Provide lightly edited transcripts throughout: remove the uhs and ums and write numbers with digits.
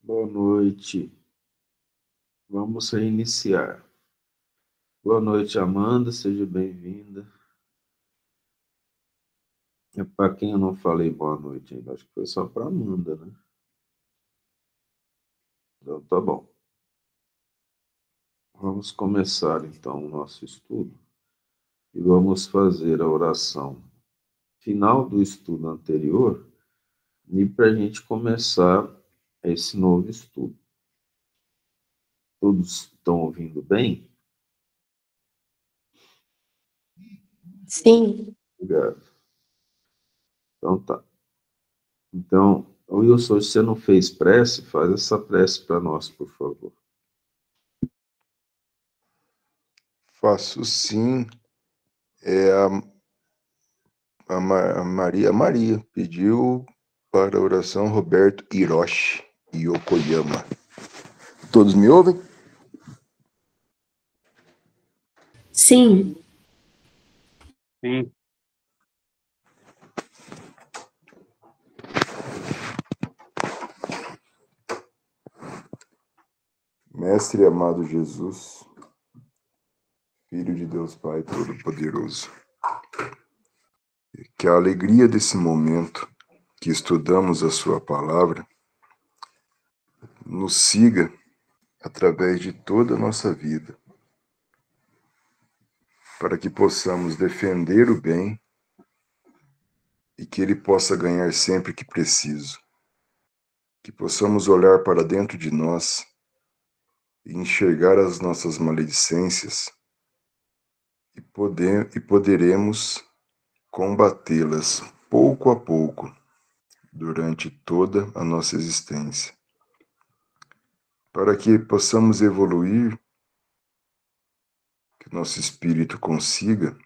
Boa noite. Vamos reiniciar. Boa noite, Amanda. Seja bem-vinda. É para quem eu não falei boa noite ainda. Acho que foi só para Amanda, né? Então, tá bom. Vamos começar, então, o nosso estudo. E vamos fazer a oração final do estudo anterior e para a gente começar esse novo estudo. Todos estão ouvindo bem? Sim. Obrigado. Então, tá. Então, Wilson, se você não fez prece, faz essa prece para nós, por favor. Faço sim. A Maria pediu para a oração Roberto Hiroshi Yokoyama. Todos me ouvem? Sim. Sim. Mestre amado Jesus, Filho de Deus Pai Todo-Poderoso, que a alegria desse momento que estudamos a sua palavra nos siga através de toda a nossa vida, para que possamos defender o bem e que ele possa ganhar sempre que preciso. Que possamos olhar para dentro de nós e enxergar as nossas maledicências e poderemos combatê-las pouco a pouco durante toda a nossa existência. Para que possamos evoluir, que nosso espírito consiga,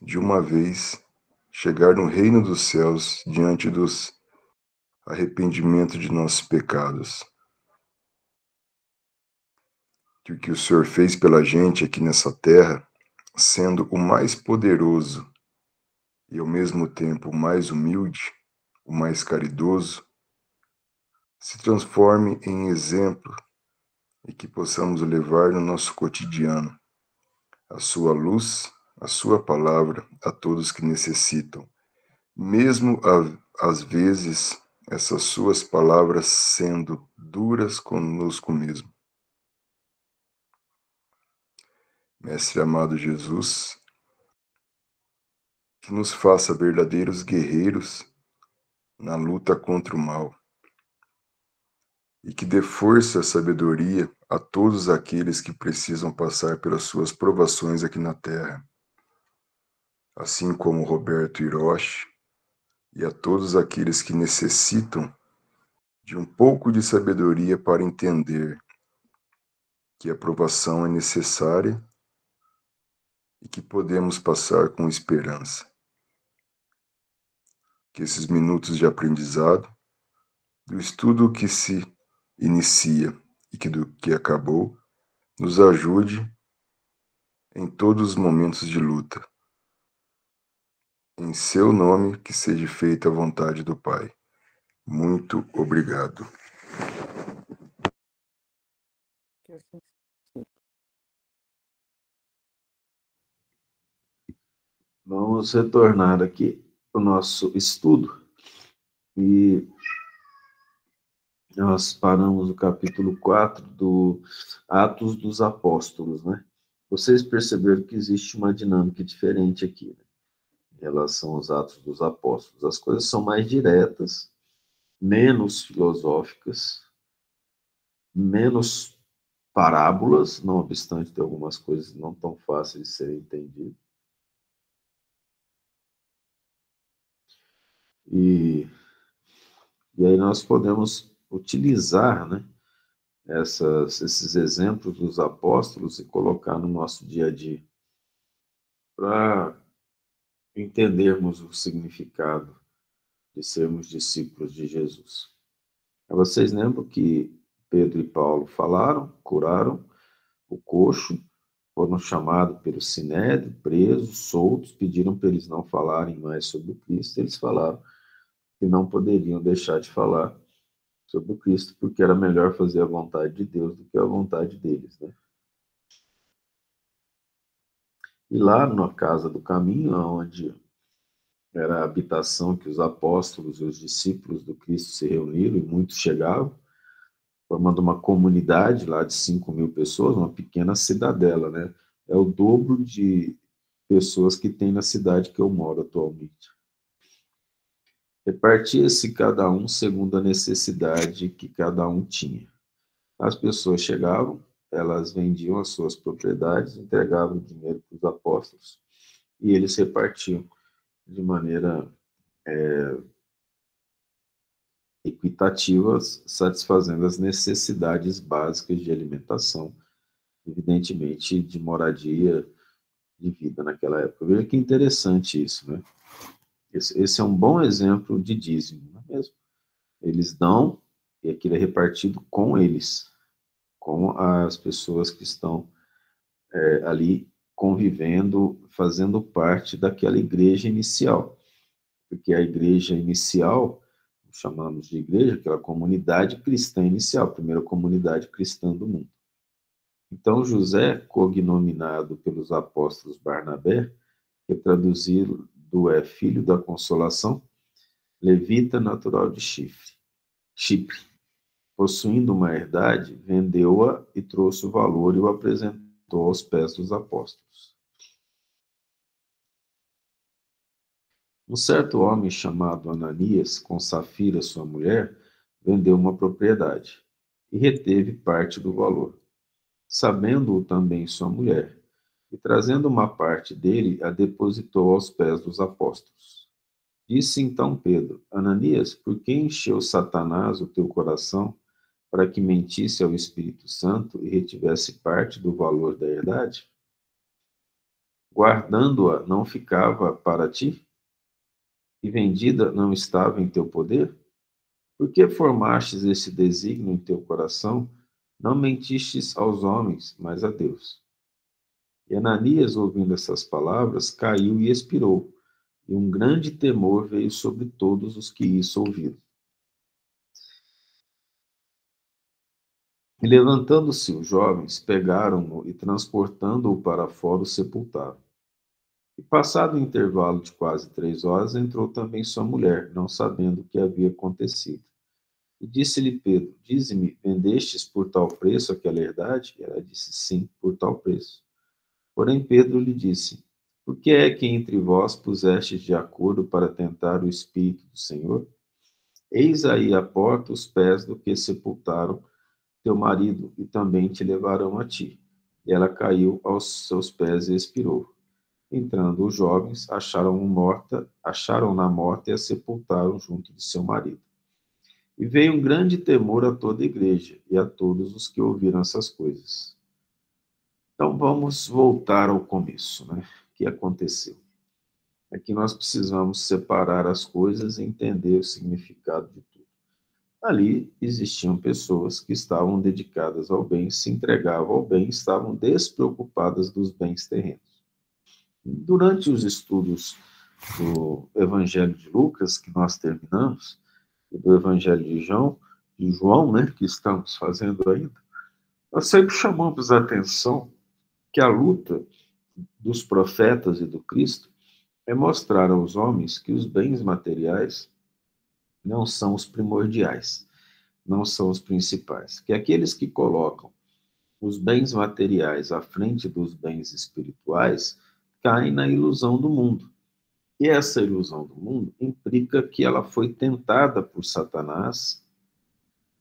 de uma vez, chegar no reino dos céus diante dos arrependimentos de nossos pecados. Que o que o Senhor fez pela gente aqui nessa terra, sendo o mais poderoso e ao mesmo tempo o mais humilde, o mais caridoso, se transforme em exemplo e que possamos levar no nosso cotidiano a sua luz, a sua palavra a todos que necessitam, mesmo às vezes essas suas palavras sendo duras conosco mesmo. Mestre amado Jesus, que nos faça verdadeiros guerreiros na luta contra o mal, e que dê força e sabedoria a todos aqueles que precisam passar pelas suas provações aqui na Terra, assim como Roberto Hiroshi, e a todos aqueles que necessitam de um pouco de sabedoria para entender que a provação é necessária e que podemos passar com esperança. Que esses minutos de aprendizado, do estudo que se inicia e que do que acabou, nos ajude em todos os momentos de luta. Em seu nome, que seja feita a vontade do Pai. Muito obrigado. Vamos retornar aqui para o nosso estudo e nós paramos no capítulo 4 do Atos dos Apóstolos, né? Vocês perceberam que existe uma dinâmica diferente aqui, né? Em relação aos Atos dos Apóstolos. As coisas são mais diretas, menos filosóficas, menos parábolas, não obstante ter algumas coisas não tão fáceis de serem entendidas. E aí nós podemos utilizar, né, esses exemplos dos apóstolos e colocar no nosso dia a dia para entendermos o significado de sermos discípulos de Jesus. Vocês lembram que Pedro e Paulo falaram, curaram o coxo, foram chamados pelo Sinédrio, presos, soltos, pediram para eles não falarem mais sobre o Cristo, eles falaram que não poderiam deixar de falar, sobre o Cristo, porque era melhor fazer a vontade de Deus do que a vontade deles, né? E lá na casa do caminho, onde era a habitação que os apóstolos e os discípulos do Cristo se reuniram, e muitos chegavam, formando uma comunidade lá de 5.000 pessoas, uma pequena cidadela, né? É o dobro de pessoas que tem na cidade que eu moro atualmente. Repartia-se cada um segundo a necessidade que cada um tinha. As pessoas chegavam, elas vendiam as suas propriedades, entregavam o dinheiro para os apóstolos e eles repartiam de maneira equitativa, satisfazendo as necessidades básicas de alimentação, evidentemente de moradia, de vida naquela época. Veja que interessante isso, né? Esse é um bom exemplo de dízimo, não é mesmo? Eles dão e aquilo é repartido com eles, com as pessoas que estão ali convivendo, fazendo parte daquela igreja inicial. Porque a igreja inicial, chamamos de igreja, aquela comunidade cristã inicial, a primeira comunidade cristã do mundo. Então, José, cognominado pelos apóstolos Barnabé, que traduzido é filho da consolação, levita natural de Chipre. Possuindo uma herdade, vendeu-a e trouxe o valor e o apresentou aos pés dos apóstolos. Um certo homem chamado Ananias, com Safira, sua mulher, vendeu uma propriedade e reteve parte do valor, sabendo-o também sua mulher, e trazendo uma parte dele, a depositou aos pés dos apóstolos. Disse então Pedro: Ananias, por que encheu Satanás o teu coração para que mentisse ao Espírito Santo e retivesse parte do valor da herdade? Guardando-a não ficava para ti? E vendida não estava em teu poder? Por que formastes esse desígnio em teu coração? Não mentistes aos homens, mas a Deus. E Ananias, ouvindo essas palavras, caiu e expirou, e um grande temor veio sobre todos os que isso ouviram. E levantando-se os jovens, pegaram-no e, transportando-o para fora, o sepultaram. E passado o intervalo de quase 3 horas, entrou também sua mulher, não sabendo o que havia acontecido. E disse-lhe Pedro: Dize-me, vendestes por tal preço aquela herdade? E ela disse: Sim, por tal preço. Porém Pedro lhe disse: Por que é que entre vós pusestes de acordo para tentar o Espírito do Senhor? Eis aí à porta os pés do que sepultaram teu marido, e também te levarão a ti. E ela caiu aos seus pés e expirou. Entrando os jovens, acharam-na morta e a sepultaram junto de seu marido. E veio um grande temor a toda a igreja e a todos os que ouviram essas coisas. Então vamos voltar ao começo, né? O que aconteceu? É que nós precisamos separar as coisas e entender o significado de tudo. Ali existiam pessoas que estavam dedicadas ao bem, se entregavam ao bem, estavam despreocupadas dos bens terrenos. Durante os estudos do Evangelho de Lucas, que nós terminamos, e do Evangelho de João, né, que estamos fazendo ainda, nós sempre chamamos a atenção que a luta dos profetas e do Cristo é mostrar aos homens que os bens materiais não são os primordiais, não são os principais, que aqueles que colocam os bens materiais à frente dos bens espirituais caem na ilusão do mundo. E essa ilusão do mundo implica que ela foi tentada por Satanás,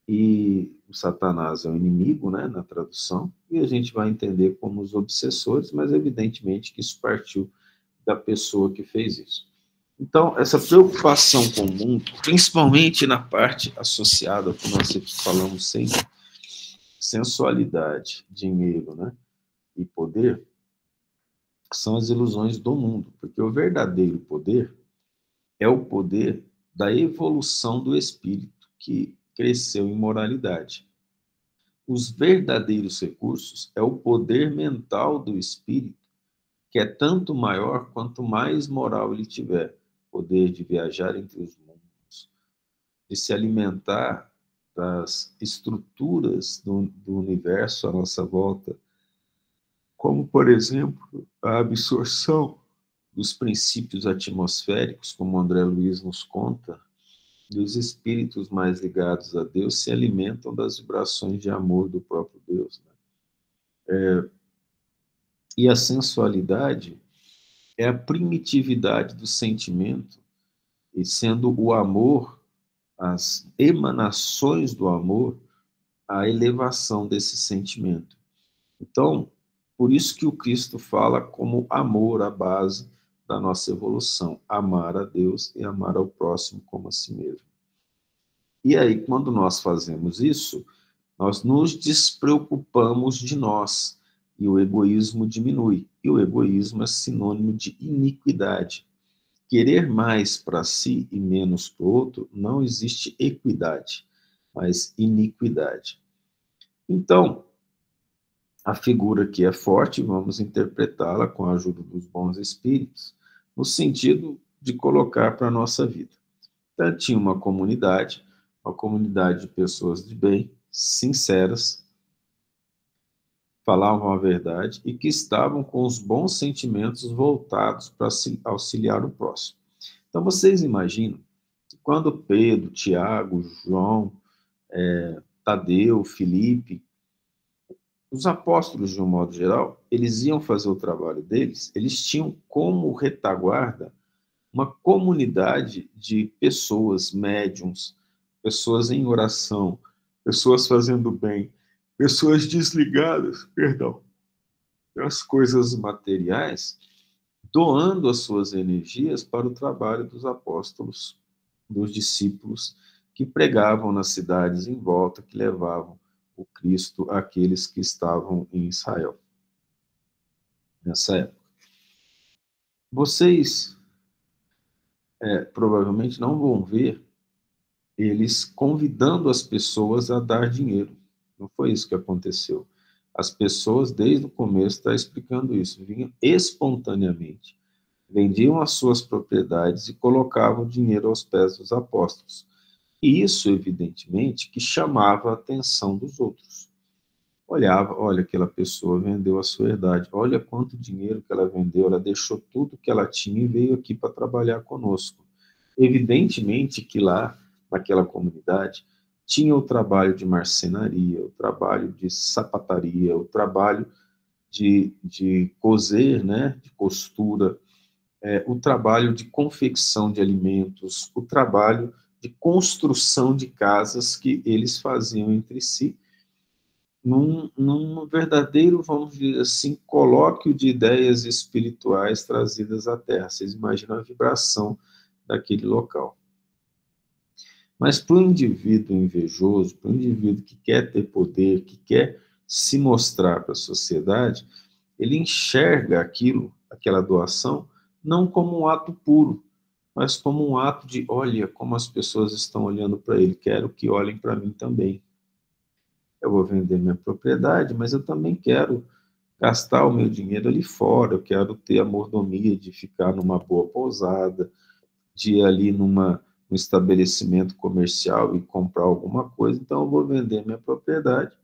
e o Satanás é o inimigo, né, na tradução, e a gente vai entender como os obsessores, mas evidentemente que isso partiu da pessoa que fez isso. Então, essa preocupação com o mundo, principalmente na parte associada, que nós falamos sempre, sensualidade, dinheiro, né, e poder, são as ilusões do mundo, porque o verdadeiro poder é o poder da evolução do espírito que cresceu em moralidade. Os verdadeiros recursos é o poder mental do espírito, que é tanto maior quanto mais moral ele tiver. Poder de viajar entre os mundos, de se alimentar das estruturas do universo à nossa volta, como, por exemplo, a absorção dos princípios atmosféricos, como André Luiz nos conta, e os espíritos mais ligados a Deus se alimentam das vibrações de amor do próprio Deus, né? E a sensualidade é a primitividade do sentimento, e sendo o amor, as emanações do amor, a elevação desse sentimento. Então, por isso que o Cristo fala como amor a base da nossa evolução, amar a Deus e amar ao próximo como a si mesmo. E aí, quando nós fazemos isso, nós nos despreocupamos de nós e o egoísmo diminui. E o egoísmo é sinônimo de iniquidade. Querer mais para si e menos para o outro, não existe equidade, mas iniquidade. Então, a figura que é forte, vamos interpretá-la com a ajuda dos bons espíritos, no sentido de colocar para a nossa vida. Então, tinha uma comunidade de pessoas de bem, sinceras, falavam a verdade e que estavam com os bons sentimentos voltados para auxiliar o próximo. Então, vocês imaginam que quando Pedro, Tiago, João, Tadeu, Felipe, os apóstolos, de um modo geral, eles iam fazer o trabalho deles, eles tinham como retaguarda uma comunidade de pessoas, médiums, pessoas em oração, pessoas fazendo bem, pessoas desligadas, das coisas materiais, doando as suas energias para o trabalho dos apóstolos, dos discípulos que pregavam nas cidades em volta, que levavam o Cristo àqueles que estavam em Israel nessa época. Vocês provavelmente não vão ver eles convidando as pessoas a dar dinheiro. Não foi isso que aconteceu. As pessoas, desde o começo, estão explicando isso, vinham espontaneamente, vendiam as suas propriedades e colocavam dinheiro aos pés dos apóstolos. E isso, evidentemente, que chamava a atenção dos outros. Olhava, olha, aquela pessoa vendeu a sua herdade, olha quanto dinheiro que ela vendeu, ela deixou tudo que ela tinha e veio aqui para trabalhar conosco. Evidentemente que lá, naquela comunidade, tinha o trabalho de marcenaria, o trabalho de sapataria, o trabalho de coser, né, de costura, o trabalho de confecção de alimentos, o trabalho de construção de casas que eles faziam entre si, num verdadeiro, vamos dizer assim, colóquio de ideias espirituais trazidas à Terra. Vocês imaginam a vibração daquele local. Mas para o indivíduo invejoso, para o indivíduo que quer ter poder, que quer se mostrar para a sociedade, ele enxerga aquilo, aquela doação, não como um ato puro, mas como um ato de, olha como as pessoas estão olhando para ele, quero que olhem para mim também. Eu vou vender minha propriedade, mas eu também quero gastar o meu dinheiro ali fora, eu quero ter a mordomia de ficar numa boa pousada, de ir ali num estabelecimento comercial e comprar alguma coisa, então eu vou vender minha propriedade,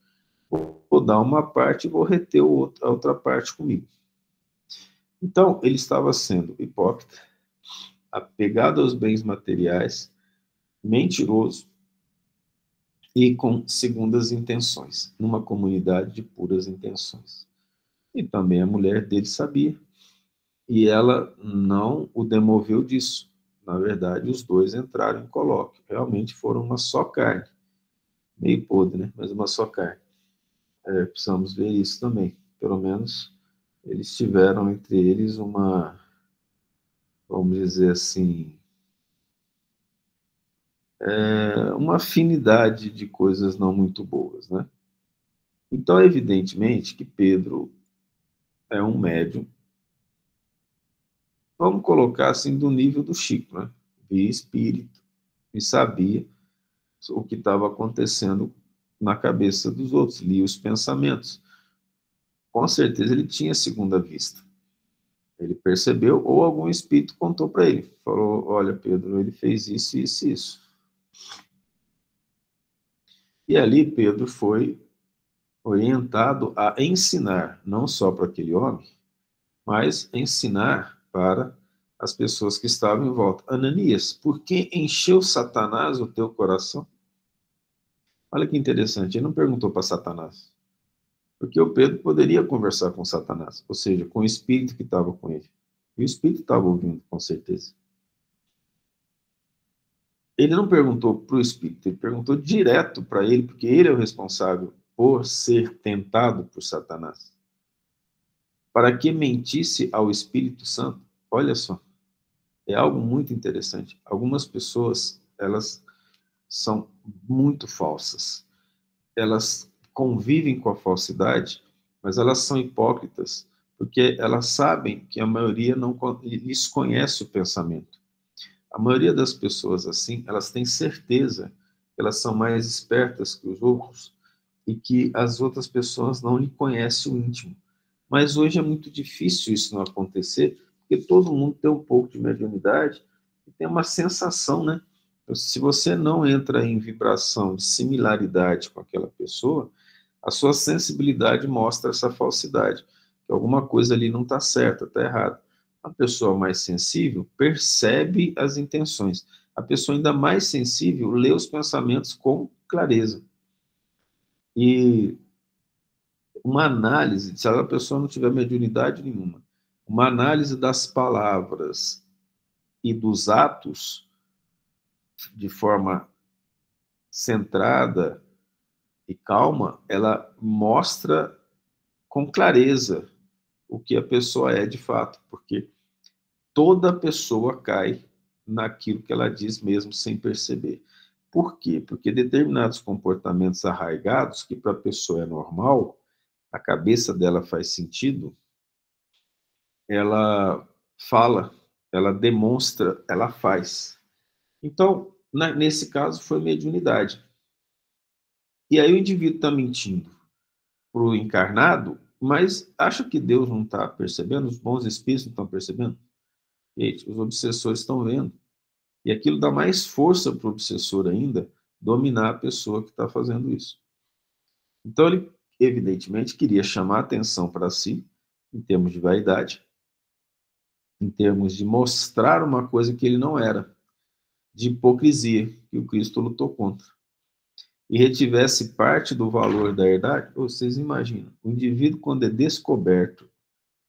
vou dar uma parte e vou reter a outra parte comigo. Então, ele estava sendo hipócrita, apegado aos bens materiais, mentiroso e com segundas intenções, numa comunidade de puras intenções. E também a mulher dele sabia, e ela não o demoveu disso. Na verdade, os dois entraram em colóquio. Realmente foram uma só carne. Meio podre, né? Mas uma só carne. Precisamos ver isso também. Pelo menos eles tiveram entre eles uma, vamos dizer assim, uma afinidade de coisas não muito boas, né? Então, evidentemente que Pedro é um médium, vamos colocar assim, do nível do Chico, né? Via espírito e sabia o que estava acontecendo na cabeça dos outros, lia os pensamentos. Com certeza ele tinha segunda vista. Ele percebeu, ou algum espírito contou para ele. Falou, olha, Pedro, ele fez isso, isso e isso. E ali Pedro foi orientado a ensinar, não só para aquele homem, mas ensinar para as pessoas que estavam em volta. Ananias, por que encheu Satanás o teu coração? Olha que interessante, ele não perguntou para Satanás, porque o Pedro poderia conversar com Satanás, ou seja, com o espírito que estava com ele. E o espírito estava ouvindo, com certeza. Ele não perguntou para o espírito, ele perguntou direto para ele, porque ele é o responsável por ser tentado por Satanás. Para que mentisse ao Espírito Santo? Olha só, é algo muito interessante. Algumas pessoas, elas são muito falsas. Elas convivem com a falsidade, mas elas são hipócritas, porque elas sabem que a maioria não lhes conhece o pensamento. A maioria das pessoas assim, elas têm certeza que elas são mais espertas que os outros e que as outras pessoas não lhe conhecem o íntimo. Mas hoje é muito difícil isso não acontecer, porque todo mundo tem um pouco de mediunidade e tem uma sensação, né? Se você não entra em vibração de similaridade com aquela pessoa, a sua sensibilidade mostra essa falsidade, que alguma coisa ali não está certa, está errada. A pessoa mais sensível percebe as intenções. A pessoa ainda mais sensível lê os pensamentos com clareza. E uma análise, se a pessoa não tiver mediunidade nenhuma, uma análise das palavras e dos atos de forma centrada e calma, ela mostra com clareza o que a pessoa é de fato, porque toda pessoa cai naquilo que ela diz mesmo sem perceber. Por quê? Porque determinados comportamentos arraigados, que para a pessoa é normal, a cabeça dela faz sentido, ela fala, ela demonstra, ela faz. Então, nesse caso, foi mediunidade. E aí o indivíduo está mentindo para o encarnado, mas acha que Deus não está percebendo? Os bons espíritos não estão percebendo? Gente, os obsessores estão vendo. E aquilo dá mais força para o obsessor ainda dominar a pessoa que está fazendo isso. Então, ele, evidentemente, queria chamar a atenção para si, em termos de vaidade, em termos de mostrar uma coisa que ele não era, de hipocrisia, que o Cristo lutou contra. E retivesse parte do valor da herdade, vocês imaginam, o indivíduo, quando é descoberto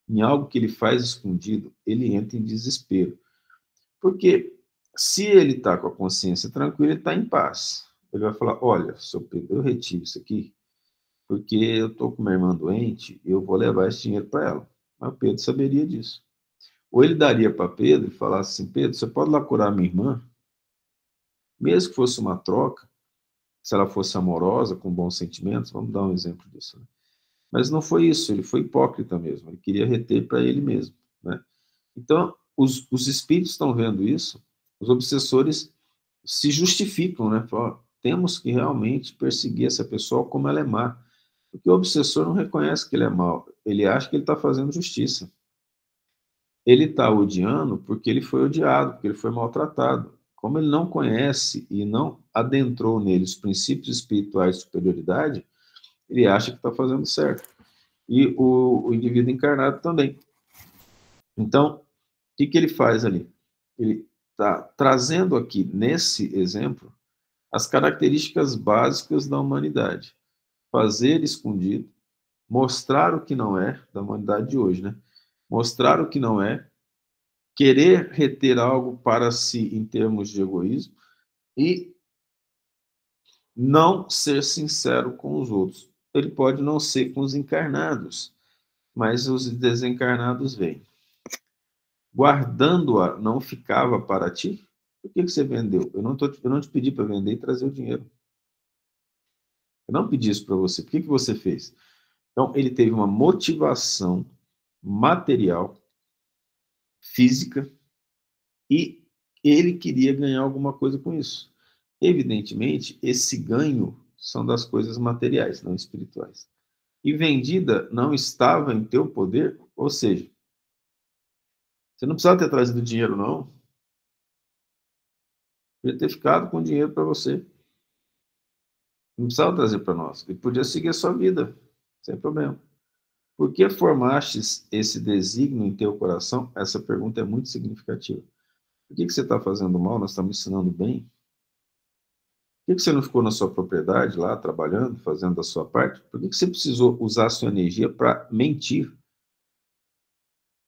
em algo que ele faz escondido, ele entra em desespero. Porque se ele está com a consciência tranquila, ele está em paz. Ele vai falar, olha, seu Pedro, eu retiro isso aqui, porque eu estou com minha irmã doente, eu vou levar esse dinheiro para ela. Mas o Pedro saberia disso. Ou ele daria para Pedro e falasse assim, Pedro, você pode lá curar minha irmã? Mesmo que fosse uma troca, se ela fosse amorosa, com bons sentimentos, vamos dar um exemplo disso. Né? Mas não foi isso, ele foi hipócrita mesmo, ele queria reter para ele mesmo. Né? Então, os espíritos estão vendo isso, os obsessores se justificam, né? Falam, temos que realmente perseguir essa pessoa como ela é má. Porque o obsessor não reconhece que ele é mau, ele acha que ele está fazendo justiça. Ele está odiando porque ele foi odiado, porque ele foi maltratado. Como ele não conhece e não adentrou nele os princípios espirituais de superioridade, ele acha que está fazendo certo. E o indivíduo encarnado também. Então, o que ele faz ali? Ele está trazendo aqui, nesse exemplo, as características básicas da humanidade. Fazer escondido, mostrar o que não é, da humanidade de hoje, né? Mostrar o que não é, querer reter algo para si em termos de egoísmo e não ser sincero com os outros. Ele pode não ser com os encarnados, mas os desencarnados vêm. Guardando-a não ficava para ti? Por que você vendeu? Eu não te pedi para vender e trazer o dinheiro. Eu não pedi isso para você. Por que você fez? Então, ele teve uma motivação material, física, e ele queria ganhar alguma coisa com isso. Evidentemente, esse ganho são das coisas materiais, não espirituais. E vendida não estava em teu poder, ou seja, você não precisava ter trazido dinheiro, não. Podia ter ficado com dinheiro para você. Não precisava trazer para nós. Ele podia seguir a sua vida, sem problema. Por que formastes esse desígnio em teu coração? Essa pergunta é muito significativa. Por que você está fazendo mal? Nós estamos ensinando bem. Por que você não ficou na sua propriedade lá, trabalhando, fazendo a sua parte? Por que você precisou usar a sua energia para mentir?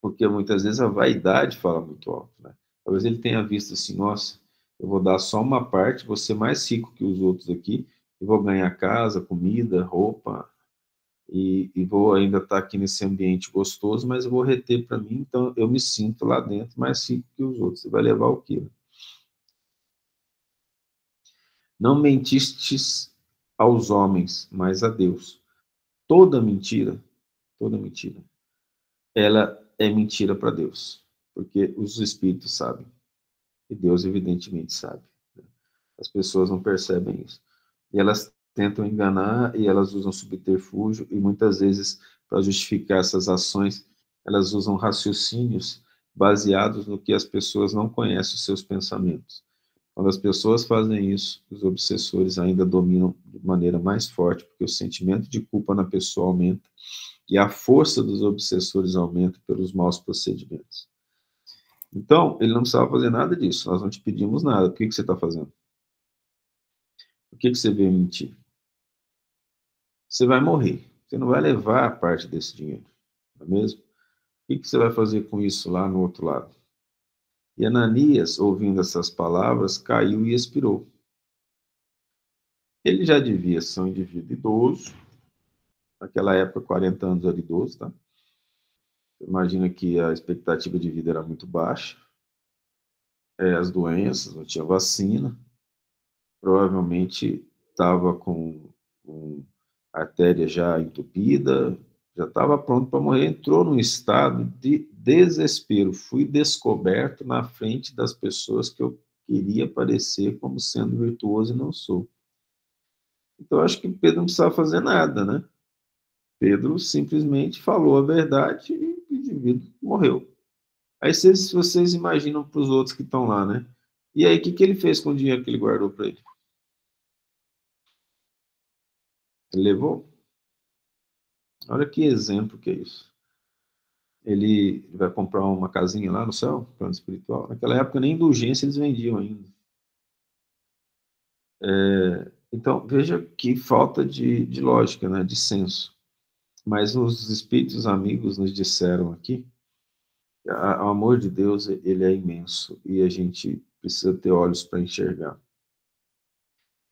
Porque muitas vezes a vaidade fala muito alto, né? Talvez ele tenha visto assim, nossa, eu vou dar só uma parte, vou ser mais rico que os outros aqui, e vou ganhar casa, comida, roupa, e vou ainda estar aqui nesse ambiente gostoso, mas eu vou reter para mim, então eu me sinto lá dentro mais rico que os outros. Você vai levar o quê? Não mentistes aos homens, mas a Deus. Toda mentira, ela é mentira para Deus, porque os espíritos sabem, e Deus evidentemente sabe. As pessoas não percebem isso. E elas tentam enganar e elas usam subterfúgio e muitas vezes, para justificar essas ações, elas usam raciocínios baseados no que as pessoas não conhecem os seus pensamentos. Quando as pessoas fazem isso, os obsessores ainda dominam de maneira mais forte, porque o sentimento de culpa na pessoa aumenta e a força dos obsessores aumenta pelos maus procedimentos. Então, ele não precisava fazer nada disso, nós não te pedimos nada. Por que você está fazendo? Por que você veio mentir? Você vai morrer. Você não vai levar a parte desse dinheiro, não é mesmo? O que você vai fazer com isso lá no outro lado? E Ananias, ouvindo essas palavras, caiu e expirou. Ele já devia ser um indivíduo idoso, naquela época 40 anos era idoso, tá? Imagina que a expectativa de vida era muito baixa, as doenças, não tinha vacina, provavelmente estava com a artéria já entupida, já estava pronto para morrer, entrou num estado de desespero. Fui descoberto na frente das pessoas que eu queria parecer como sendo virtuoso e não sou. Então, acho que Pedro não precisava fazer nada, né? Pedro simplesmente falou a verdade e o indivíduo morreu. Aí vocês imaginam para os outros que estão lá, né? E aí, o que ele fez com o dinheiro que ele guardou para ele? Ele levou? Olha que exemplo que é isso. Ele vai comprar uma casinha lá no céu, plano espiritual. Naquela época nem indulgência eles vendiam ainda. Então, veja que falta de lógica, né? De senso. Mas os espíritos amigos nos disseram aqui, o amor de Deus, ele é imenso e a gente precisa ter olhos para enxergar.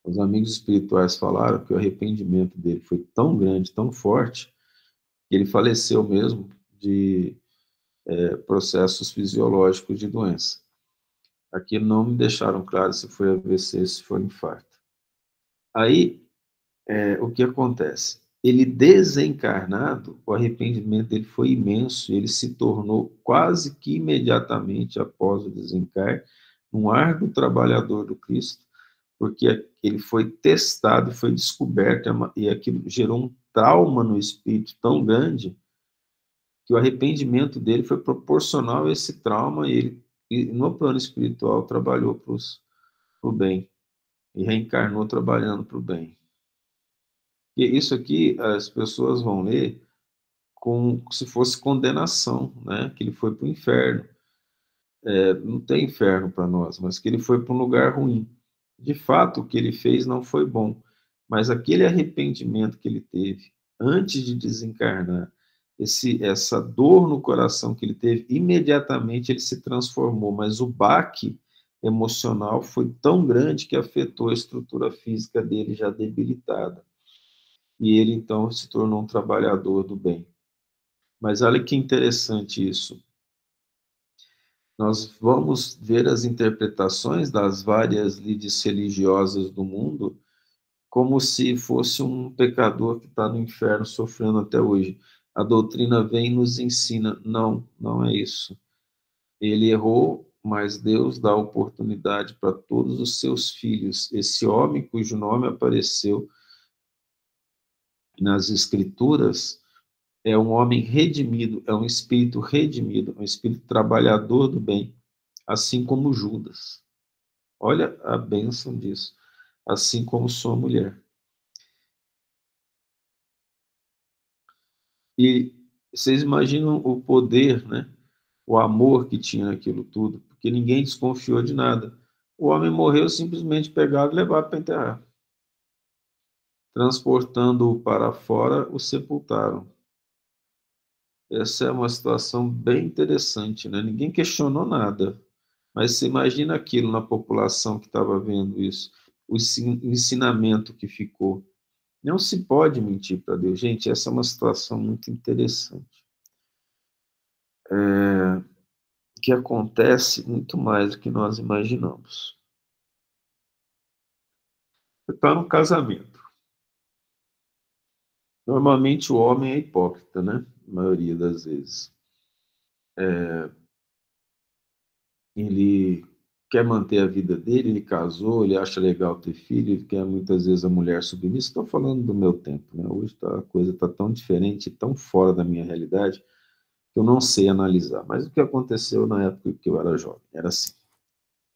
Os amigos espirituais falaram que o arrependimento dele foi tão grande, tão forte, que ele faleceu mesmo de processos fisiológicos de doença. Aqui não me deixaram claro se foi AVC, se foi infarto. Aí, o que acontece? Ele desencarnado, o arrependimento dele foi imenso, ele se tornou quase que imediatamente após o desencarne um árduo trabalhador do Cristo, porque ele foi testado, foi descoberto, e aquilo gerou um trauma no espírito tão grande que o arrependimento dele foi proporcional a esse trauma, e ele, no plano espiritual, trabalhou para o bem, e reencarnou trabalhando para o bem. E isso aqui as pessoas vão ler como se fosse condenação, né? Que ele foi para o inferno. Não tem inferno para nós, mas que ele foi para um lugar ruim. De fato, o que ele fez não foi bom, mas aquele arrependimento que ele teve antes de desencarnar, essa dor no coração que ele teve, imediatamente ele se transformou, mas o baque emocional foi tão grande que afetou a estrutura física dele já debilitada. E ele então se tornou um trabalhador do bem. Mas olha que interessante isso. Nós vamos ver as interpretações das várias lides religiosas do mundo como se fosse um pecador que está no inferno sofrendo até hoje. A doutrina vem e nos ensina, não, não é isso. Ele errou, mas Deus dá oportunidade para todos os seus filhos. Esse homem cujo nome apareceu nas Escrituras é um homem redimido, é um espírito redimido, um espírito trabalhador do bem, assim como Judas. Olha a bênção disso. Assim como sua mulher. E vocês imaginam o poder, né? O amor que tinha naquilo tudo, porque ninguém desconfiou de nada. O homem morreu, simplesmente pegaram e levaram para enterrar. Transportando-o para fora, o sepultaram. Essa é uma situação bem interessante, né? Ninguém questionou nada. Mas você imagina aquilo na população que estava vendo isso, o ensinamento que ficou. Não se pode mentir para Deus. Gente, essa é uma situação muito interessante. Que acontece muito mais do que nós imaginamos. Você está no casamento. Normalmente o homem é hipócrita, né? A maioria das vezes. Ele quer manter a vida dele, ele casou, ele acha legal ter filho, ele quer muitas vezes a mulher submissa. Estou falando do meu tempo, né? Hoje a coisa está tão diferente, tão fora da minha realidade, que eu não sei analisar. Mas o que aconteceu na época que eu era jovem era assim.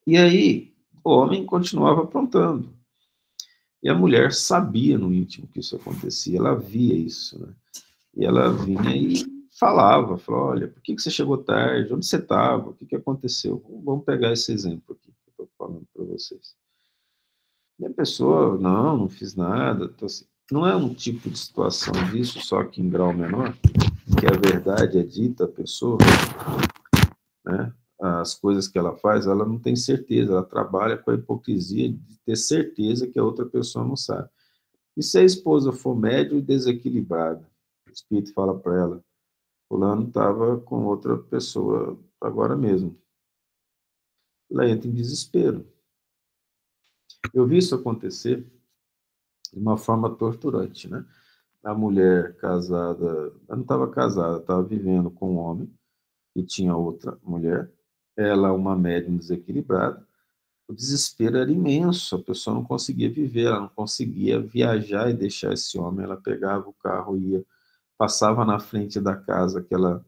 E aí, o homem continuava aprontando. E a mulher sabia no íntimo que isso acontecia, ela via isso, né? E ela vinha e falava, olha, por que você chegou tarde? Onde você estava? O que aconteceu? Vamos pegar esse exemplo aqui que eu estou falando para vocês. E a pessoa, não fiz nada. Então, assim, não é um tipo de situação disso, só que em grau menor, que a verdade é dita à pessoa, né? As coisas que ela faz, ela não tem certeza, ela trabalha com a hipocrisia de ter certeza que a outra pessoa não sabe. E se a esposa for médio e desequilibrada, o espírito fala para ela, fulano estava com outra pessoa agora mesmo. Ela entra em desespero. Eu vi isso acontecer de uma forma torturante, né? A mulher casada, ela não estava casada, estava vivendo com um homem que tinha outra mulher, ela uma médium desequilibrada, o desespero era imenso, a pessoa não conseguia viver, ela não conseguia viajar e deixar esse homem, ela pegava o carro e ia, passava na frente da casa que ela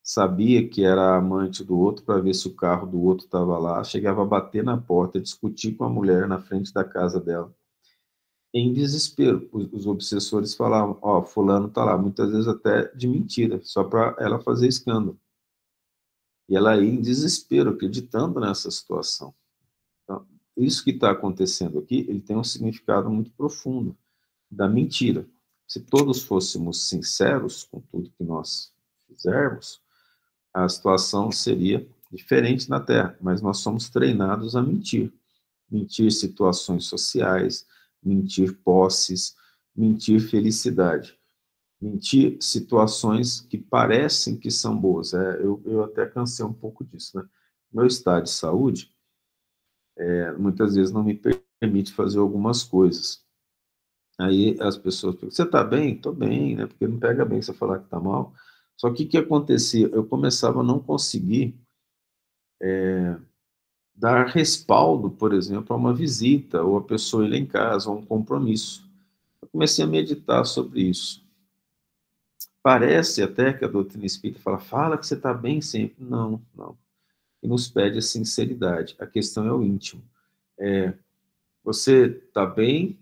sabia que era amante do outro para ver se o carro do outro estava lá, chegava a bater na porta, discutir com a mulher na frente da casa dela. Em desespero, os obsessores falavam, fulano está lá, muitas vezes até de mentira, só para ela fazer escândalo. E ela ia em desespero, acreditando nessa situação. Então, isso que está acontecendo aqui, ele tem um significado muito profundo da mentira. Se todos fôssemos sinceros com tudo que nós fizermos, a situação seria diferente na Terra, mas nós somos treinados a mentir. Mentir situações sociais, mentir posses, mentir felicidade. Mentir situações que parecem que são boas. Eu até cansei um pouco disso, né? Meu estado de saúde, muitas vezes não me permite fazer algumas coisas. Aí as pessoas perguntam, você está bem? Estou bem, né? Porque não pega bem você falar que está mal. Só que o que acontecia? Eu começava a não conseguir dar respaldo, por exemplo, a uma visita, ou a pessoa ir lá em casa, ou um compromisso. Eu comecei a meditar sobre isso. Parece até que a doutrina espírita fala que você está bem sempre. Não, não. E nos pede a sinceridade. A questão é o íntimo. Você está bem?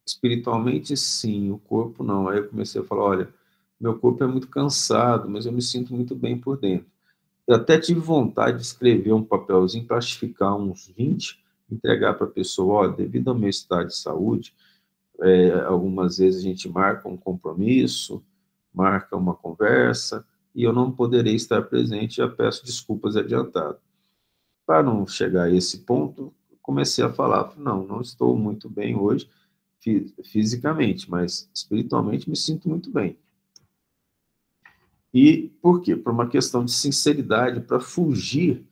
Espiritualmente, sim. O corpo, não. Aí eu comecei a falar, olha, meu corpo é muito cansado, mas eu me sinto muito bem por dentro. Eu até tive vontade de escrever um papelzinho, plastificar uns 20, entregar para a pessoa, olha, devido ao meu estado de saúde, algumas vezes a gente marca um compromisso, marca uma conversa, e eu não poderei estar presente, já peço desculpas adiantado. Para não chegar a esse ponto, comecei a falar, não estou muito bem hoje, fisicamente, mas espiritualmente me sinto muito bem. E por quê? Por uma questão de sinceridade, para fugir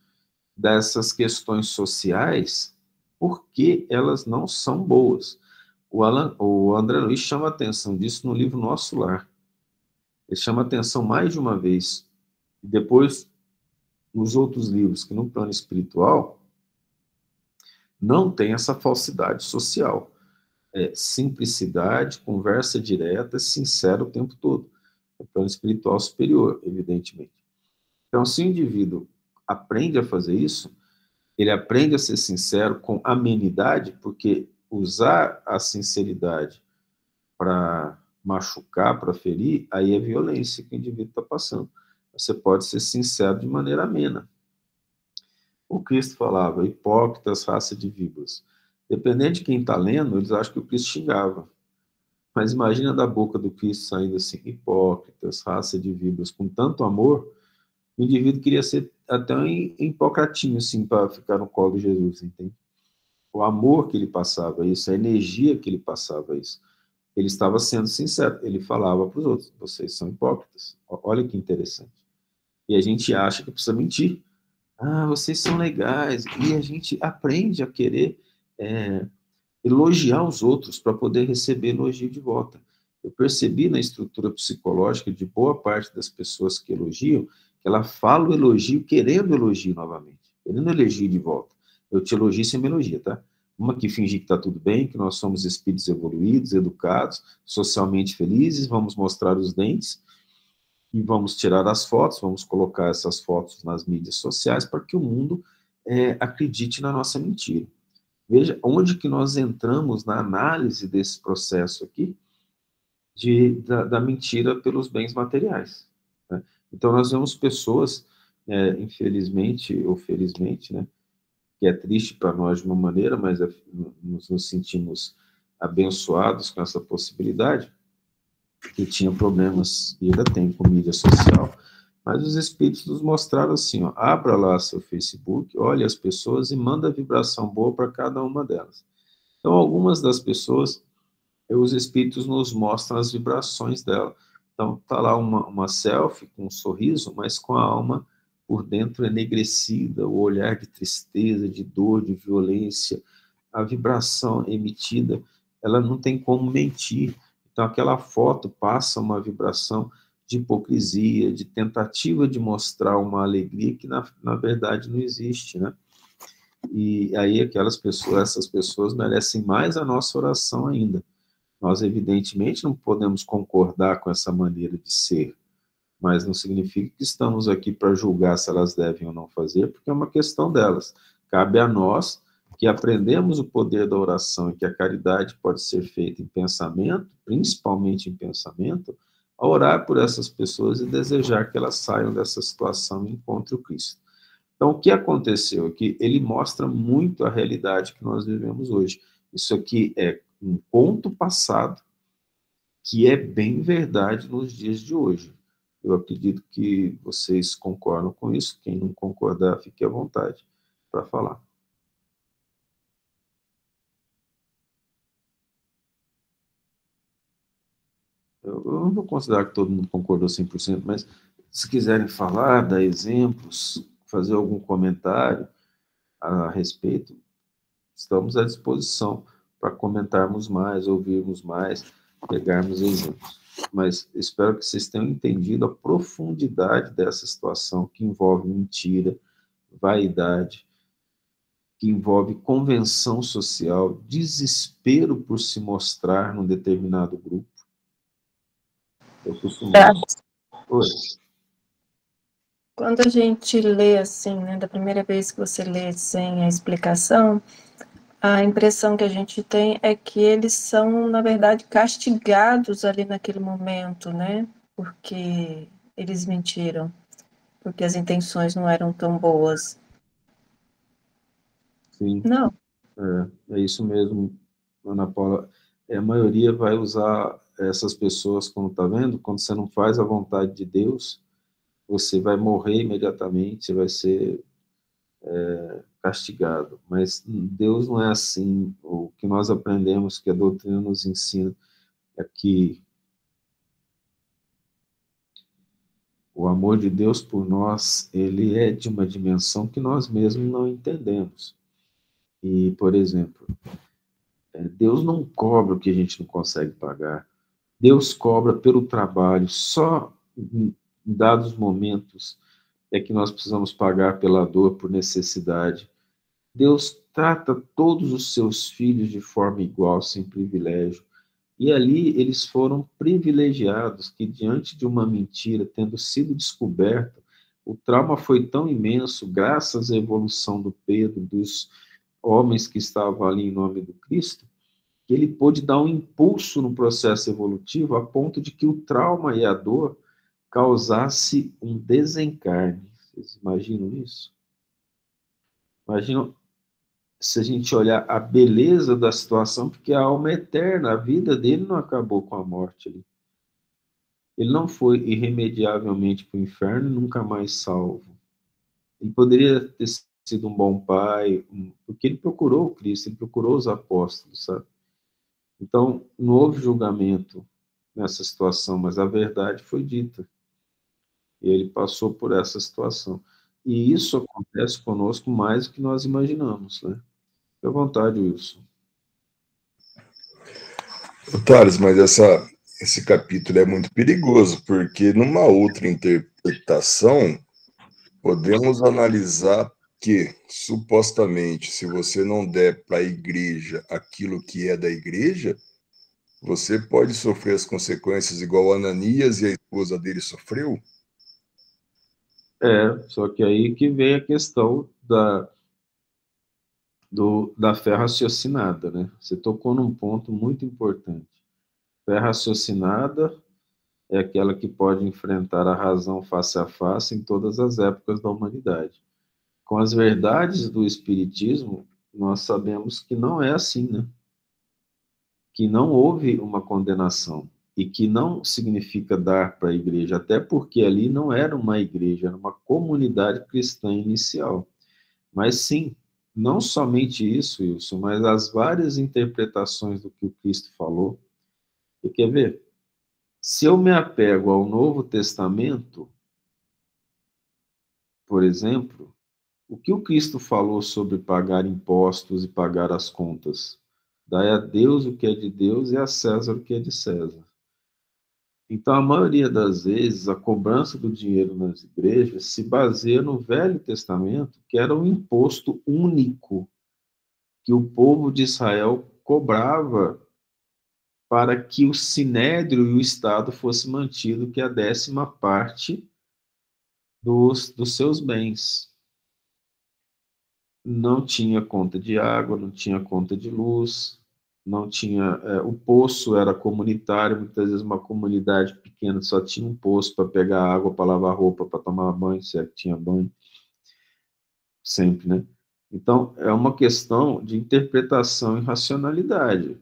dessas questões sociais, porque elas não são boas. O André Luiz chama a atenção disso no livro Nosso Lar. Ele chama a atenção mais de uma vez. E depois, nos outros livros, que no plano espiritual, não tem essa falsidade social. É simplicidade, conversa direta, sincera o tempo todo. É plano espiritual superior, evidentemente. Então, se o indivíduo aprende a fazer isso, ele aprende a ser sincero com amenidade, porque usar a sinceridade para machucar, para ferir, aí é violência que o indivíduo está passando. Você pode ser sincero de maneira amena. O Cristo falava, hipócritas, raça de víboras. Dependendo de quem está lendo, eles acham que o Cristo xingava. Mas imagina da boca do Cristo saindo assim, hipócritas, raça de víboras, com tanto amor, o indivíduo queria ser até um hipocratinho, assim, para ficar no colo de Jesus, entende? O amor que ele passava isso, a energia que ele passava isso. Ele estava sendo sincero, ele falava para os outros, vocês são hipócritas. Olha que interessante. E a gente acha que precisa mentir. Ah, vocês são legais. E a gente aprende a querer elogiar os outros para poder receber elogio de volta. Eu percebi na estrutura psicológica de boa parte das pessoas que elogiam, que ela fala o elogio querendo elogio novamente, querendo elogio de volta. Eu te elogio sem me elogia, tá? Uma que fingir que está tudo bem, que nós somos espíritos evoluídos, educados, socialmente felizes, vamos mostrar os dentes e vamos tirar as fotos, vamos colocar essas fotos nas mídias sociais para que o mundo acredite na nossa mentira. Veja onde que nós entramos na análise desse processo aqui da mentira pelos bens materiais. Né? Então, nós vemos pessoas, infelizmente ou felizmente, né, que é triste para nós de uma maneira, mas nos sentimos abençoados com essa possibilidade, que tinha problemas, e ainda tem, com mídia social, mas os espíritos nos mostraram assim, ó, abra lá seu Facebook, olhe as pessoas e manda vibração boa para cada uma delas. Então, algumas das pessoas, os espíritos nos mostram as vibrações dela. Então, tá lá uma selfie com um sorriso, mas com a alma por dentro enegrecida, o olhar de tristeza, de dor, de violência, a vibração emitida, ela não tem como mentir. Então, aquela foto passa uma vibração de hipocrisia, de tentativa de mostrar uma alegria que, na verdade, não existe, né? E aí essas pessoas merecem mais a nossa oração ainda. Nós, evidentemente, não podemos concordar com essa maneira de ser, mas não significa que estamos aqui para julgar se elas devem ou não fazer, porque é uma questão delas. Cabe a nós, que aprendemos o poder da oração e que a caridade pode ser feita em pensamento, principalmente em pensamento, a orar por essas pessoas e desejar que elas saiam dessa situação e encontrem o Cristo. Então, o que aconteceu aqui? Ele mostra muito a realidade que nós vivemos hoje. Isso aqui é um ponto passado que é bem verdade nos dias de hoje. Eu acredito que vocês concordam com isso. Quem não concordar, fique à vontade para falar. Eu não vou considerar que todo mundo concordou 100%, mas se quiserem falar, dar exemplos, fazer algum comentário a respeito, estamos à disposição para comentarmos mais, ouvirmos mais, pegarmos exemplos. Mas espero que vocês tenham entendido a profundidade dessa situação que envolve mentira, vaidade, que envolve convenção social, desespero por se mostrar num determinado grupo. Eu costumo... Oi. Quando a gente lê assim, né, da primeira vez que você lê sem a explicação, a impressão que a gente tem é que eles são, na verdade, castigados ali naquele momento, né? Porque eles mentiram, porque as intenções não eram tão boas. Sim. Não. É isso mesmo, Ana Paula. A maioria vai usar essas pessoas, como está vendo, quando você não faz a vontade de Deus, você vai morrer imediatamente, você vai ser castigado. Mas Deus não é assim. O que nós aprendemos, que a doutrina nos ensina, é que o amor de Deus por nós, ele é de uma dimensão que nós mesmos não entendemos. E, por exemplo, Deus não cobra o que a gente não consegue pagar. Deus cobra pelo trabalho. Só em dados momentos é que nós precisamos pagar pela dor, por necessidade. Deus trata todos os seus filhos de forma igual, sem privilégio. E ali eles foram privilegiados, que diante de uma mentira, tendo sido descoberta, o trauma foi tão imenso, graças à evolução do Pedro, dos homens que estavam ali em nome do Cristo, que ele pôde dar um impulso no processo evolutivo a ponto de que o trauma e a dor causasse um desencarne. Vocês imaginam isso? Imaginam se a gente olhar a beleza da situação, porque a alma é eterna, a vida dele não acabou com a morte ali. Ele não foi irremediavelmente para o inferno e nunca mais salvo. Ele poderia ter sido um bom pai, porque ele procurou o Cristo, ele procurou os apóstolos, sabe? Então, não houve julgamento nessa situação, mas a verdade foi dita. E ele passou por essa situação. E isso acontece conosco mais do que nós imaginamos, né? Fique à vontade, Wilson. Thales, mas esse capítulo é muito perigoso, porque numa outra interpretação, podemos analisar que, supostamente, se você não der para a igreja aquilo que é da igreja, você pode sofrer as consequências igual Ananias e a esposa dele sofreu? Só que aí que vem a questão da fé raciocinada, né? Você tocou num ponto muito importante. Fé raciocinada é aquela que pode enfrentar a razão face a face em todas as épocas da humanidade. Com as verdades do Espiritismo, nós sabemos que não é assim, né? Que não houve uma condenação e que não significa dar para a igreja, até porque ali não era uma igreja, era uma comunidade cristã inicial. Mas sim, não somente isso, Wilson, mas as várias interpretações do que o Cristo falou. E quer ver? Se eu me apego ao Novo Testamento, por exemplo, o que o Cristo falou sobre pagar impostos e pagar as contas? Dai a Deus o que é de Deus e a César o que é de César. Então, a maioria das vezes, a cobrança do dinheiro nas igrejas se baseia no Velho Testamento, que era um imposto único que o povo de Israel cobrava para que o sinédrio e o Estado fosse mantido, que é a 10ª parte dos seus bens. Não tinha conta de água, não tinha conta de luz, não tinha. O poço era comunitário, muitas vezes uma comunidade pequena só tinha um poço para pegar água, para lavar roupa, para tomar banho, se é que tinha banho, sempre, né? Então, é uma questão de interpretação e racionalidade.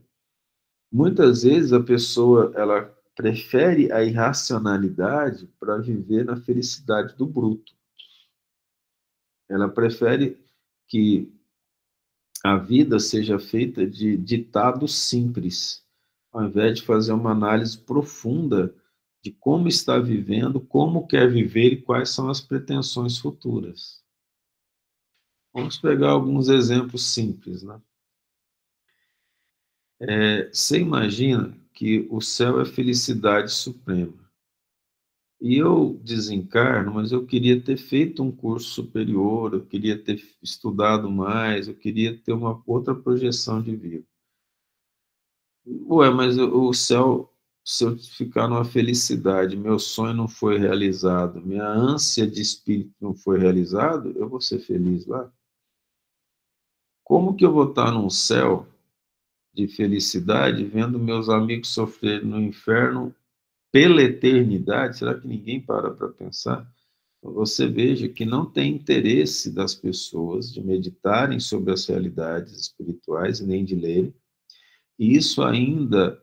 Muitas vezes a pessoa ela prefere a irracionalidade para viver na felicidade do bruto. Ela prefere que a vida seja feita de ditados simples, ao invés de fazer uma análise profunda de como está vivendo, como quer viver e quais são as pretensões futuras. Vamos pegar alguns exemplos simples, né? Você imagina que o céu é felicidade suprema. E eu desencarno, mas eu queria ter feito um curso superior, eu queria ter estudado mais, eu queria ter uma outra projeção de vida. Ué, mas o céu, se eu ficar numa felicidade, meu sonho não foi realizado, minha ânsia de espírito não foi realizado, eu vou ser feliz lá? Como que eu vou estar num céu de felicidade vendo meus amigos sofrerem no inferno pela eternidade? Será que ninguém para pensar? Você veja que não tem interesse das pessoas de meditarem sobre as realidades espirituais, nem de lerem, e isso ainda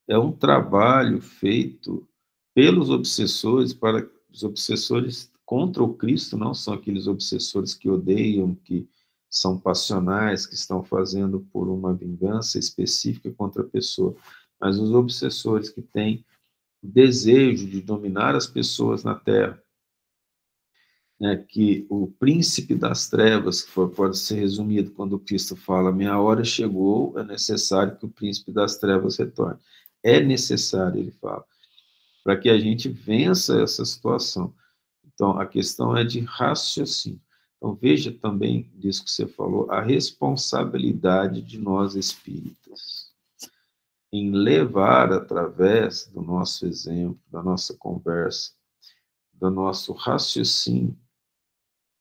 é um trabalho feito pelos obsessores, para os obsessores contra o Cristo, não são aqueles obsessores que odeiam, que são passionais, que estão fazendo por uma vingança específica contra a pessoa, mas os obsessores que têm o desejo de dominar as pessoas na Terra, né, que o príncipe das trevas, que pode ser resumido quando Cristo fala, minha hora chegou, é necessário que o príncipe das trevas retorne. É necessário, ele fala, para que a gente vença essa situação. Então, a questão é de raciocínio. Então, veja também, disso que você falou, a responsabilidade de nós espíritas em levar, através do nosso exemplo, da nossa conversa, do nosso raciocínio,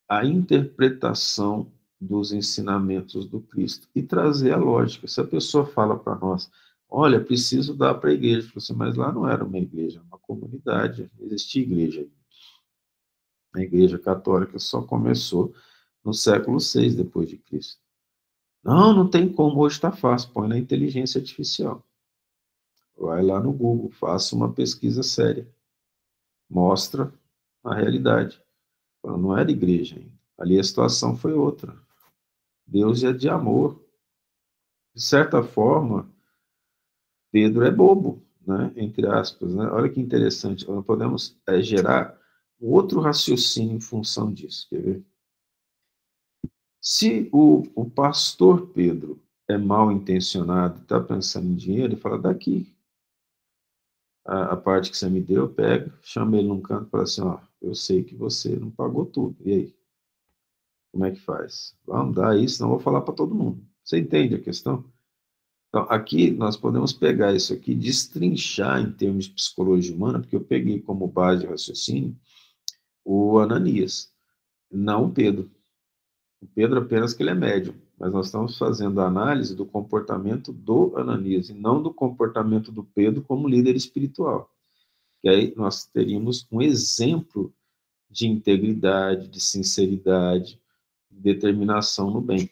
a interpretação dos ensinamentos do Cristo e trazer a lógica. Se a pessoa fala para nós, olha, preciso dar para a igreja, assim, mas lá não era uma igreja, uma comunidade, não existia igreja. A igreja católica só começou no século VI depois de Cristo. Não, não tem como, hoje está fácil, põe na inteligência artificial. Vai lá no Google, faça uma pesquisa séria. Mostra a realidade. Não era igreja ainda. Ali a situação foi outra. Deus é de amor. De certa forma, Pedro é bobo, né? Entre aspas. Né? Olha que interessante. Nós podemos gerar outro raciocínio em função disso. Quer ver? Se o pastor Pedro é mal intencionado, está pensando em dinheiro, ele fala, daqui. A parte que você me deu, pega, chama ele num canto e fala assim, ó, eu sei que você não pagou tudo. E aí? Como é que faz? Vamos dar isso, senão eu vou falar para todo mundo. Você entende a questão? Então, aqui nós podemos pegar isso aqui, destrinchar em termos de psicologia humana, porque eu peguei como base de raciocínio o Ananias, não o Pedro. O Pedro apenas que ele é médium, mas nós estamos fazendo a análise do comportamento do Ananias e não do comportamento do Pedro como líder espiritual. E aí nós teríamos um exemplo de integridade, de sinceridade, de determinação no bem.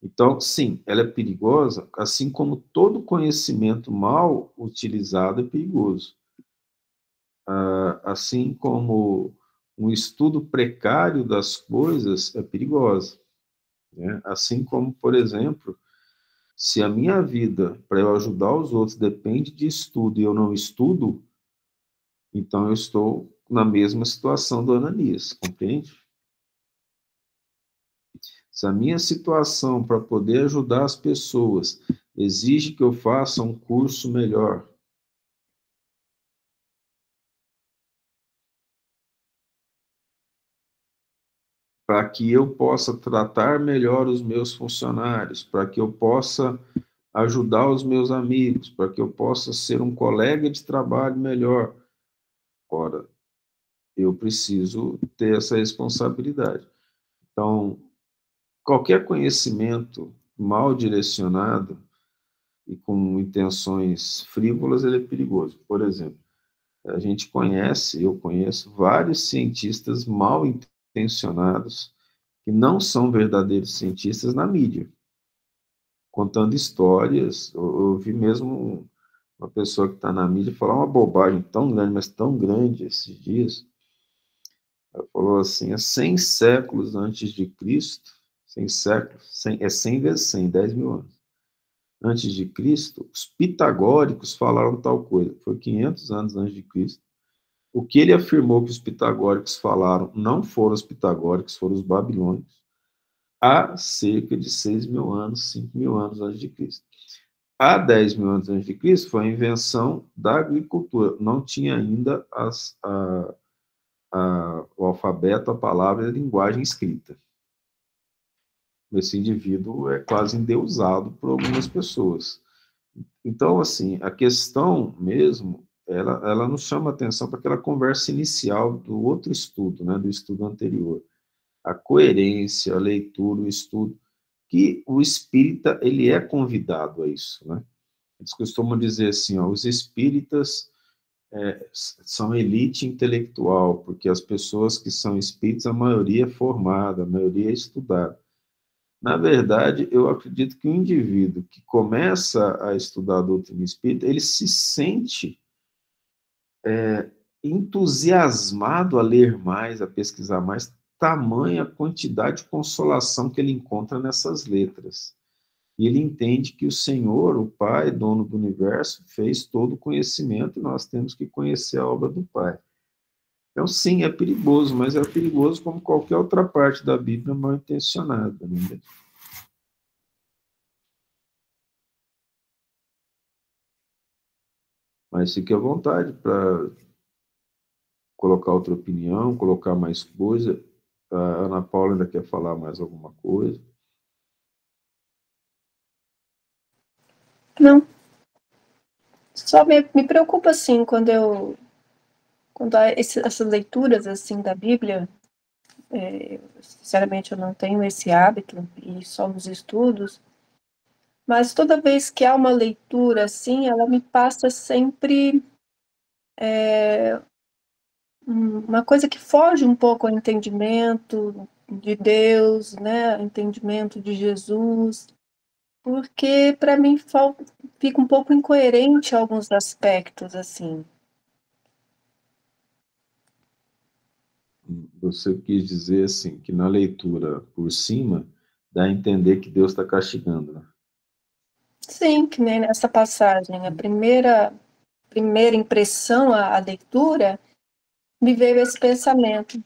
Então, sim, ela é perigosa, assim como todo conhecimento mal utilizado é perigoso. Assim como um estudo precário das coisas é perigoso. Né? Assim como, por exemplo, se a minha vida, para eu ajudar os outros, depende de estudo e eu não estudo, então eu estou na mesma situação do Ananias, compreende? Se a minha situação para poder ajudar as pessoas exige que eu faça um curso melhor, para que eu possa tratar melhor os meus funcionários, para que eu possa ajudar os meus amigos, para que eu possa ser um colega de trabalho melhor. Ora, eu preciso ter essa responsabilidade. Então, qualquer conhecimento mal direcionado e com intenções frívolas, ele é perigoso. Por exemplo, eu conheço vários cientistas mal intencionados que não são verdadeiros cientistas na mídia, contando histórias. Eu vi mesmo uma pessoa que está na mídia falar uma bobagem tão grande, mas tão grande esses dias. Ela falou assim, há 100 séculos antes de Cristo, 100 séculos, 100 vezes 100, 10 mil anos. Antes de Cristo, os pitagóricos falaram tal coisa. Foi 500 anos antes de Cristo. O que ele afirmou que os pitagóricos falaram não foram os pitagóricos, foram os babilônicos, há cerca de 6 mil anos, 5 mil anos antes de Cristo. Há 10 mil anos antes de Cristo foi a invenção da agricultura. Não tinha ainda o alfabeto, a palavra e a linguagem escrita. Esse indivíduo é quase endeusado por algumas pessoas. Então, assim, a questão mesmo, ela nos chama atenção para aquela conversa inicial do outro estudo, né, do estudo anterior. A coerência, a leitura, o estudo, que o espírita, ele é convidado a isso, né? Eles costumam dizer assim, ó, os espíritas são elite intelectual, porque as pessoas que são espíritas, a maioria é formada, a maioria é estudada. Na verdade, eu acredito que o indivíduo que começa a estudar a doutrina espírita, ele se sente entusiasmado a ler mais, a pesquisar mais, tamanha quantidade de consolação que ele encontra nessas letras. E ele entende que o Senhor, o Pai, dono do universo, fez todo o conhecimento e nós temos que conhecer a obra do Pai. Então, sim, é perigoso, mas é perigoso como qualquer outra parte da Bíblia mal intencionada. Né? Mas fique à vontade para colocar outra opinião, colocar mais coisa. A Ana Paula ainda quer falar mais alguma coisa? Não, só me preocupa, assim, quando há essas leituras, assim, da Bíblia, Sinceramente, eu não tenho esse hábito, e só nos estudos, mas toda vez que há uma leitura assim, ela me passa sempre uma coisa que foge um pouco ao entendimento de Deus, né, entendimento de Jesus, porque para mim fica um pouco incoerente alguns aspectos assim. Você quis dizer assim, que na leitura por cima, dá a entender que Deus está castigando, né? Sim, que nem nessa passagem, a primeira impressão, a leitura, me veio esse pensamento.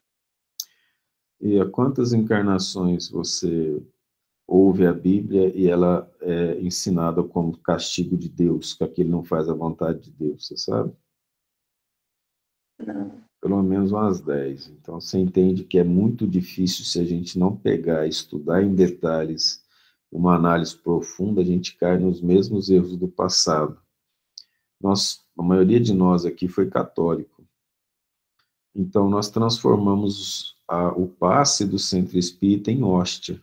E a quantas encarnações você ouve a Bíblia e ela é ensinada como castigo de Deus, que aquele não faz a vontade de Deus, você sabe? Não. Pelo menos umas 10. Então você entende que é muito difícil se a gente não pegar e estudar em detalhes uma análise profunda, a gente cai nos mesmos erros do passado. A maioria de nós aqui foi católico. Então nós transformamos o passe do centro espírita em hóstia.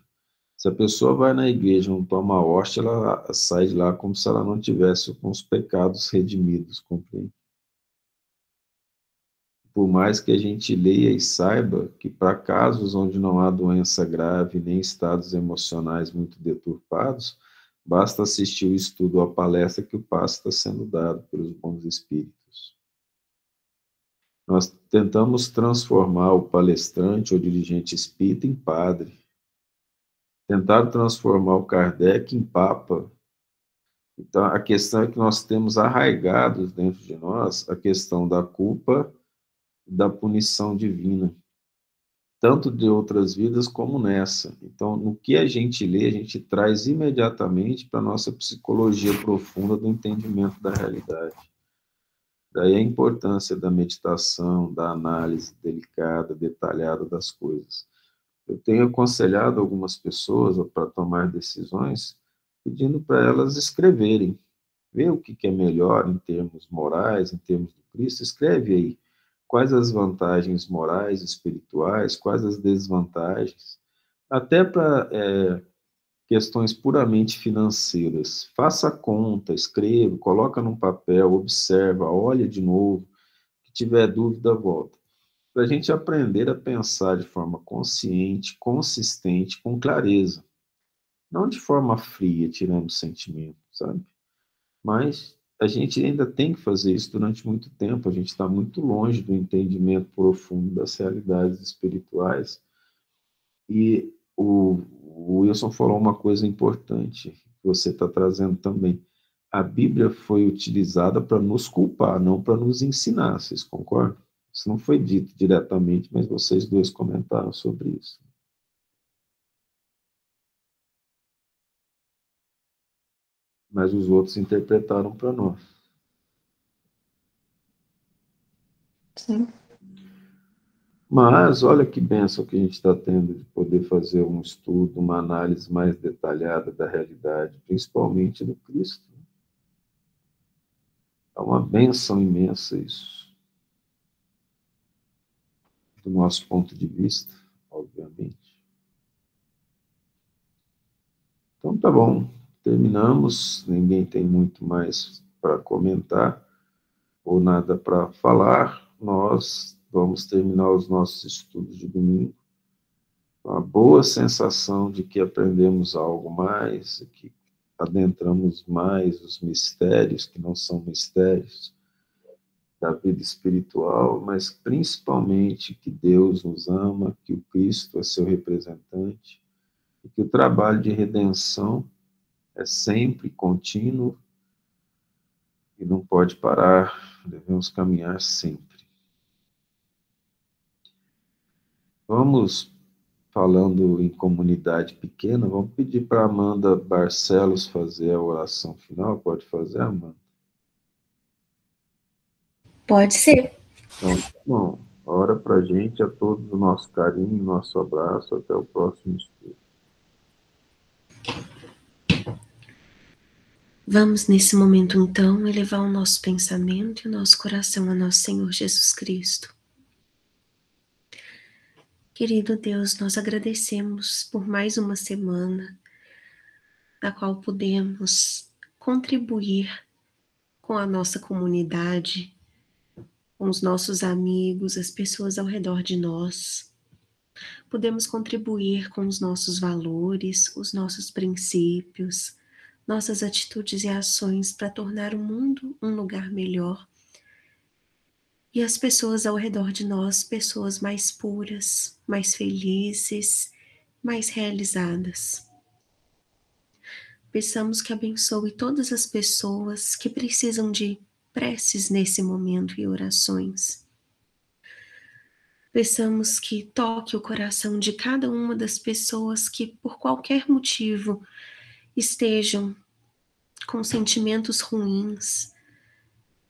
Se a pessoa vai na igreja e não toma a hóstia, ela sai de lá como se ela não tivesse com os pecados redimidos, compreende? Por mais que a gente leia e saiba que para casos onde não há doença grave nem estados emocionais muito deturpados, basta assistir o estudo ou a palestra que o passe está sendo dado pelos bons espíritos. Nós tentamos transformar o palestrante ou dirigente espírita em padre. Tentaram transformar o Kardec em papa. Então, a questão é que nós temos arraigados dentro de nós a questão da culpa e da punição divina, tanto de outras vidas como nessa. Então, no que a gente lê, a gente traz imediatamente para a nossa psicologia profunda do entendimento da realidade. Daí a importância da meditação, da análise delicada, detalhada das coisas. Eu tenho aconselhado algumas pessoas para tomar decisões, pedindo para elas escreverem, ver o que é melhor em termos morais, em termos do Cristo, escreve aí quais as vantagens morais, espirituais, quais as desvantagens, até para questões puramente financeiras. Faça a conta, escreva, coloca num papel, observa, olha de novo, se tiver dúvida, volta. Para a gente aprender a pensar de forma consciente, consistente, com clareza. Não de forma fria, tirando sentimento, sabe? Mas a gente ainda tem que fazer isso durante muito tempo. A gente está muito longe do entendimento profundo das realidades espirituais. E o Wilson falou uma coisa importante, que você está trazendo também. A Bíblia foi utilizada para nos culpar, não para nos ensinar. Vocês concordam? Isso não foi dito diretamente, mas vocês dois comentaram sobre isso. Mas os outros interpretaram para nós. Sim. Mas olha que bênção que a gente está tendo de poder fazer um estudo, uma análise mais detalhada da realidade, principalmente do Cristo. É uma bênção imensa isso, do nosso ponto de vista, obviamente. Então tá bom, terminamos. Ninguém tem muito mais para comentar ou nada para falar. Nós vamos terminar os nossos estudos de domingo com a boa sensação de que aprendemos algo mais, que adentramos mais os mistérios, que não são mistérios, da vida espiritual, mas principalmente que Deus nos ama, que o Cristo é seu representante, e que o trabalho de redenção é sempre contínuo e não pode parar, devemos caminhar sempre. Vamos, falando em comunidade pequena, vamos pedir para Amanda Barcelos fazer a oração final. Pode fazer, Amanda? Pode ser. Então, bom, ora para a gente, a todos o nosso carinho, nosso abraço, até o próximo estudo. Vamos, nesse momento, então, elevar o nosso pensamento e o nosso coração a nosso Senhor Jesus Cristo. Querido Deus, nós agradecemos por mais uma semana na qual podemos contribuir com a nossa comunidade, com os nossos amigos, as pessoas ao redor de nós. Podemos contribuir com os nossos valores, os nossos princípios, nossas atitudes e ações para tornar o mundo um lugar melhor. E as pessoas ao redor de nós, pessoas mais puras, mais felizes, mais realizadas. Peçamos que abençoe todas as pessoas que precisam de preces nesse momento e orações. Peçamos que toque o coração de cada uma das pessoas que, por qualquer motivo, estejam com sentimentos ruins,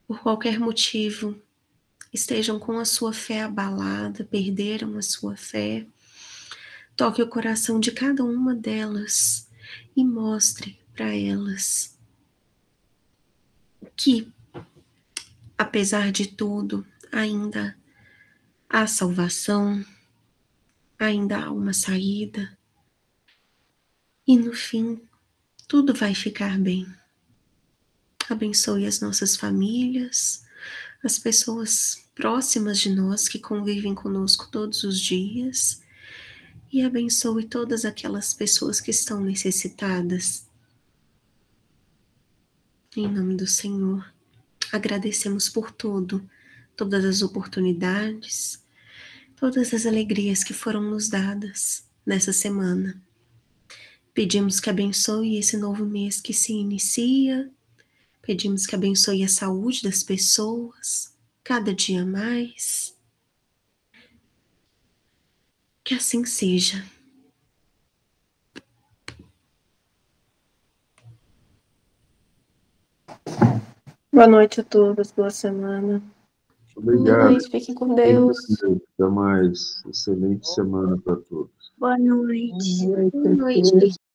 por qualquer motivo, estejam com a sua fé abalada, perderam a sua fé. Toque o coração de cada uma delas e mostre para elas que, apesar de tudo, ainda há salvação, ainda há uma saída, e no fim, tudo vai ficar bem. Abençoe as nossas famílias, as pessoas próximas de nós que convivem conosco todos os dias, e abençoe todas aquelas pessoas que estão necessitadas. Em nome do Senhor, agradecemos por tudo, todas as oportunidades, todas as alegrias que foram nos dadas nessa semana. Pedimos que abençoe esse novo mês que se inicia, pedimos que abençoe a saúde das pessoas, cada dia mais. Que assim seja. Boa noite a todos, boa semana. Obrigado. Boa noite, fiquem com Deus. Até mais. Excelente semana para todos. Boa noite. Boa noite.